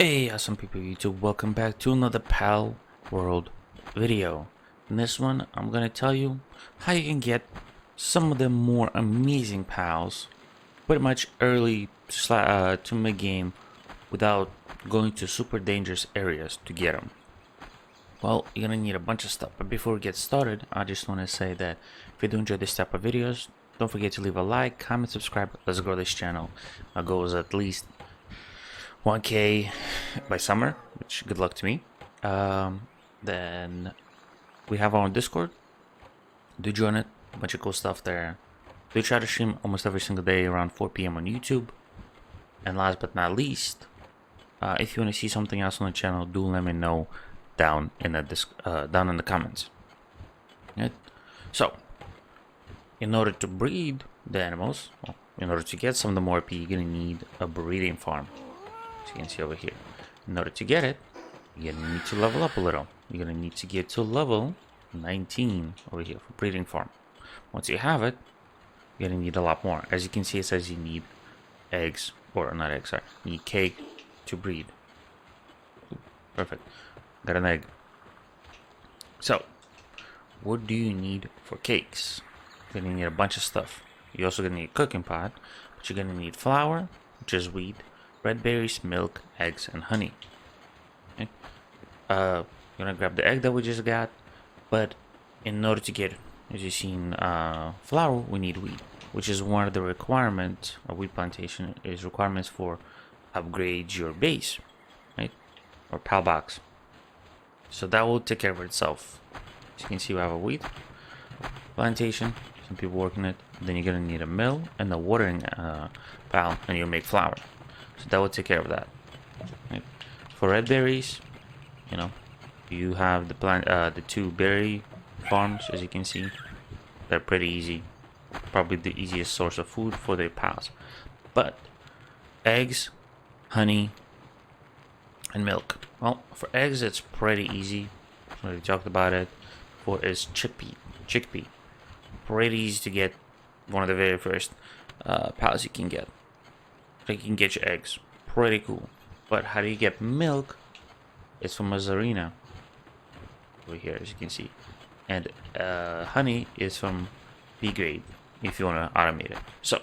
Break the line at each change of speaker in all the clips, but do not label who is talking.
Hey, awesome people YouTube, welcome back to another Palworld video. In this one, I'm gonna tell you how you can get some of the more amazing pals pretty much early to mid-game without going to super dangerous areas to get them. Well, you're gonna need a bunch of stuff, but before we get started, I just want to say that if you do enjoy this type of videos, don't forget to leave a like, comment, subscribe. Let's grow this channel. My goal is at least 1K by summer, which good luck to me. Then we have our own Discord. Do join it, a bunch of cool stuff there. Do try to stream almost every single day around 4 p.m. on YouTube. And last but not least, if you want to see something else on the channel, do let me know down in the comments. Right? So, in order to breed the animals, well, in order to get some of the more P, you're gonna need a breeding farm. As you can see over here. In order to get it, you're gonna need to level up a little. You're gonna need to get to level 19 over here for breeding farm. Once you have it, you're gonna need a lot more. As you can see, it says you need eggs, or not eggs, sorry, you need cake to breed. Ooh, perfect. Got an egg. So, what do you need for cakes? You're gonna need a bunch of stuff. You're also gonna need a cooking pot, but you're gonna need flour, which is wheat, red berries, milk, eggs, and honey. Okay. You're gonna grab the egg that we just got, but in order to get, as you've seen, flour, we need wheat, which is one of the requirements of wheat plantation. Is requirements for upgrade your base, right, or pal box. So that will take care of itself. As you can see, we have a wheat plantation. Some people working it. Then you're gonna need a mill and a watering pal, and you'll make flour. So that will take care of that. Right. For red berries, you know, you have the two berry farms, as you can see. They're pretty easy. Probably the easiest source of food for their pals. But eggs, honey, and milk. Well, for eggs, it's pretty easy. We already talked about it. For is chickpea. Pretty easy to get. One of the very first pals you can get. You can get your eggs. Pretty cool. But how do you get milk? It's from Mazarina. Over here, as you can see. And honey is from B grade, if you want to automate it. So,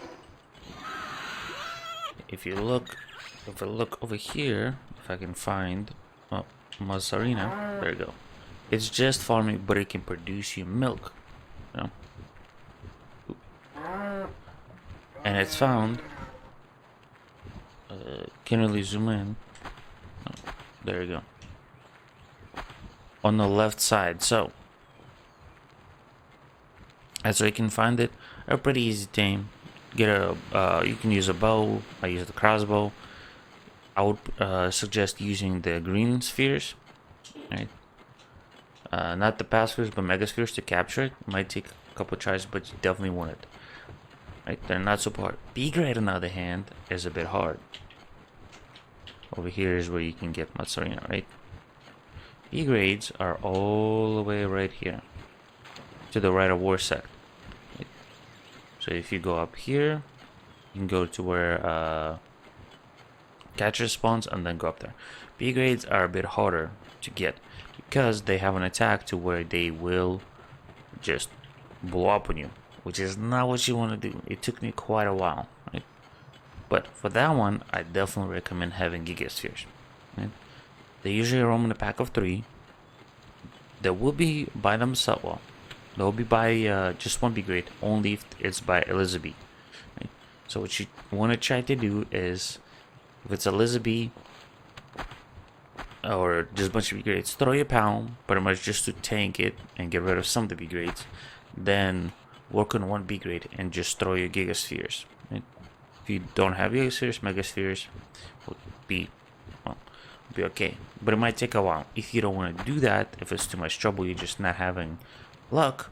if I look over here, if I can find Mazarina, there you go. It's just farming, but it can produce you milk. You know? And it's found. Can't really zoom in. Oh, there you go. On the left side. So that's where you can find it. A pretty easy tame. Get a you can use a bow. I use the crossbow. I would suggest using the green spheres, right? Not the past spheres, but mega spheres to capture it. Might take a couple tries, but you definitely want it. Right? They're not super hard. B grade, on the other hand, is a bit hard. Over here is where you can get Mazarina, right? B grades are all the way right here, to the right of Warsect. Right? So if you go up here, you can go to where catcher spawns and then go up there. B grades are a bit harder to get because they have an attack to where they will just blow up on you, which is not what you want to do. It took me quite a while, right? But for that one, I definitely recommend having Gigaspheres. Right? They usually roam in a pack of 3. They will be by themselves. Well, they'll be by just one B grade, only if it's by Elizabeth. Right? So what you want to try to do is, if it's Elizabeth or just a bunch of B grades, throw your pal, pretty much just to tank it and get rid of some of the B grades. Then work on one B grade and just throw your Gigaspheres. Right? If you don't have Gigaspheres, Megaspheres would be, well, be okay. But it might take a while. If you don't want to do that, if it's too much trouble, you're just not having luck,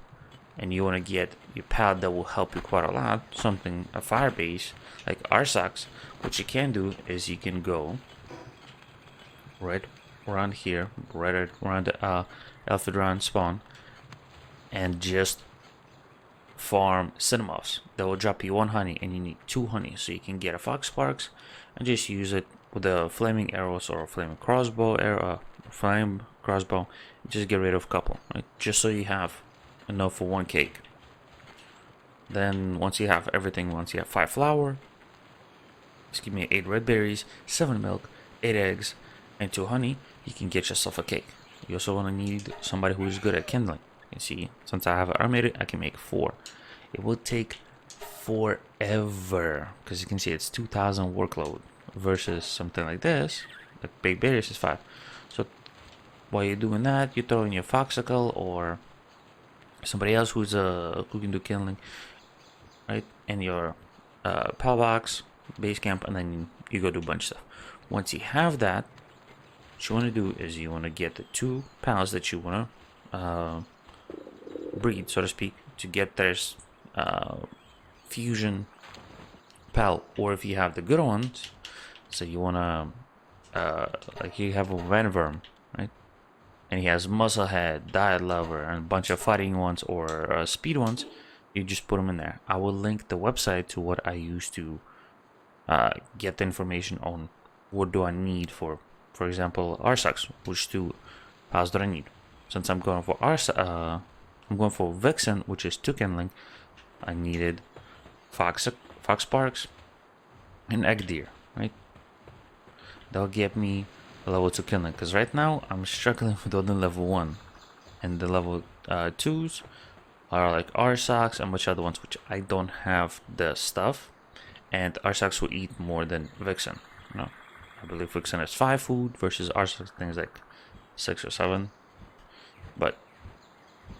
and you want to get your pal that will help you quite a lot, something, a fire base, like Arsax, what you can do is you can go right around here, right around the Elphidron spawn, and just farm Cinnamoths. That will drop you 1 honey, and you need 2 honey, so you can get a Fox Sparks and just use it with the flaming arrows or flaming crossbow arrow, flame crossbow, just get rid of a couple, right? Just so you have enough for one cake. Then once you have everything, once you have 5 flour, just give me 8 red berries, 7 milk, 8 eggs, and 2 honey, you can get yourself a cake. You also want to need somebody who is good at kindling. You can see, since I have it automated, I can make 4. It will take forever, because you can see it's 2,000 workload versus something like this, like big berries is 5. So while you're doing that, you throw in your foxicle or somebody else who can do kindling, right? And your pal box, base camp, and then you go do a bunch of stuff. Once you have that, what you want to do is you want to get the 2 pals that you want to breed, so to speak, to get their fusion pal. Or if you have the good ones, so you want to like you have a Venworm, right? And he has Musclehead, Diet Lover, and a bunch of fighting ones or speed ones. You just put them in there. I will link the website to what I use to get the information on what do I need for example, Arsax, which 2 pals do I need. Since I'm going for I'm going for Vixen, which is 2 kindling, I needed Fox Sparks and Egg Deer, right? That'll get me a level 2 kindling, because right now I'm struggling with only level 1, and the level 2s are like Arsax and much other ones, which I don't have the stuff, and Arsax will eat more than Vixen. No, I believe Vixen has 5 food versus Arsax things like 6 or 7. But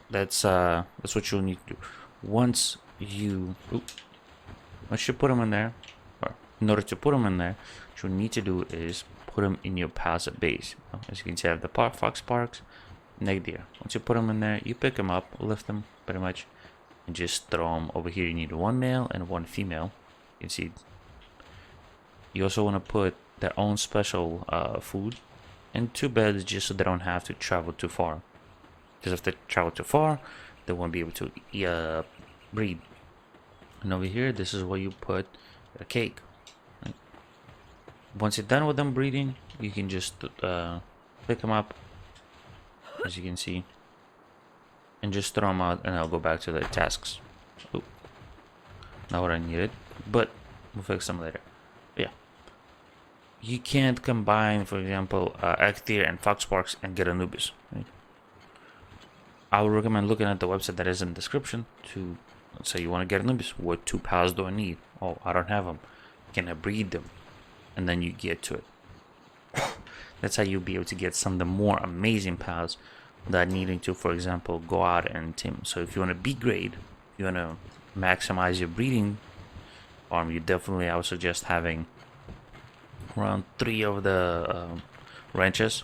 that's what you'll need to do. Once you put them in there, or in order to put them in there, what you need to do is put them in your pals at base. As you can see, I have the Fox Sparks, Egg Deer. Once you put them in there, you pick them up, lift them pretty much, and just throw them over here. You need 1 male and 1 female. You can see. You also want to put their own special food in 2 beds, just so they don't have to travel too far. Because if they travel too far, they won't be able to breed. And over here, this is where you put a cake. Right? Once you're done with them breeding, you can just pick them up, as you can see, and just throw them out, and I'll go back to the tasks. Ooh. Not what I needed, but we'll fix them later. But yeah, you can't combine, for example, Ecthier and Foxsparks and get Anubis. Right? I would recommend looking at the website that is in the description to, let's say you want to get Anubis. What 2 pals do I need? Oh, I don't have them. Can I breed them? And then you get to it. That's how you'll be able to get some of the more amazing pals without needing to, for example, go out and team. So if you want to B grade, you want to maximize your breeding farm, you definitely, I would suggest having around 3 of the ranches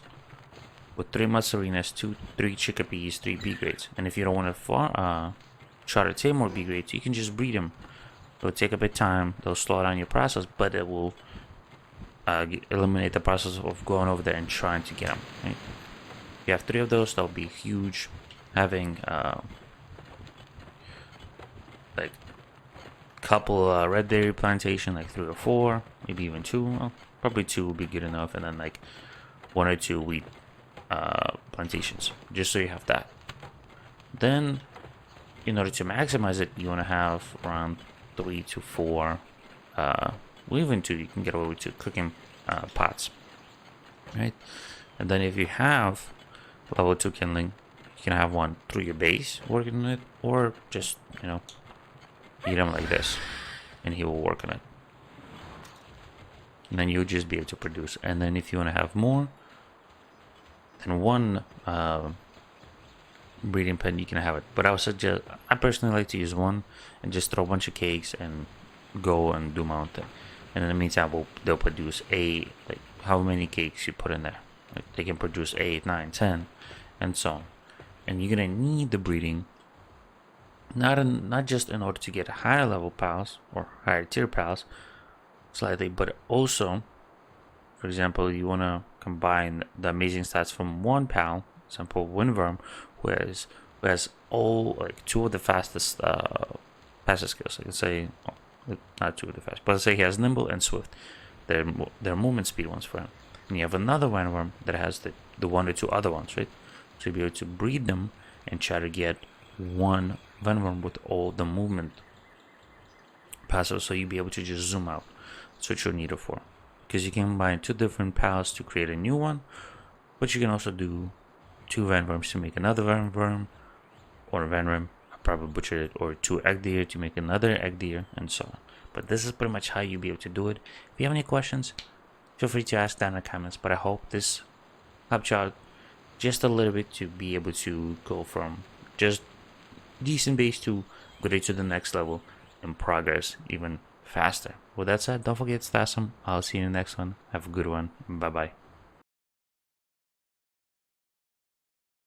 with 3 Matsurinas, 3 Chickapees, 3 B grades. And if you don't want to try to take more B grades, you can just breed them. It'll take a bit of time, they'll slow down your process, but it will eliminate the process of going over there and trying to get them. Right? If you have 3 of those, that'll be huge. Having like couple red berry plantation, like 3 or 4, maybe even 2. Well, probably 2 will be good enough, and then like 1 or 2 wheat plantations, just so you have that. Then, in order to maximize it, you want to have around 3 to 4, well, even 2. You can get away with 2 cooking pots, right? And then if you have level 2 kindling, you can have 1 through your base working on it, or just, you know, eat him like this, and he will work on it. And then you'll just be able to produce. And then if you want to have more than 1 breeding pen, you can have it. But I would suggest, I personally like to use 1 and just throw a bunch of cakes and go and do my own thing. And in the meantime, they'll produce like how many cakes you put in there. Like they can produce 8, 9, 10, and so on. And you're gonna need the breeding, not just in order to get higher level pals or higher tier pals slightly, but also, for example, you want to combine the amazing stats from 1 pal, for example Windworm, who has all like 2 of the fastest passive skills. I can say, well, not 2 of the fastest, but let's say he has Nimble and Swift. their movement speed ones for him. And you have another Vanworm that has the one or two other ones, right? So you'll be able to breed them and try to get one Vanworm with all the movement passive, so you'll be able to just zoom out. That's what you'll need it for. Because you can combine two different pals to create a new one, but you can also do two Vanworms to make another Vanworm, or a Vanworm, I probably butchered it, or two Egg Deer to make another Egg Deer, and so on. But this is pretty much how you'll be able to do it. If you have any questions, feel free to ask down in the comments, but I hope this helped you out just a little bit to be able to go from just decent base to go to the next level and progress even faster. With that said, don't forget to stay awesome. I'll see you in the next one. Have a good one. Bye bye.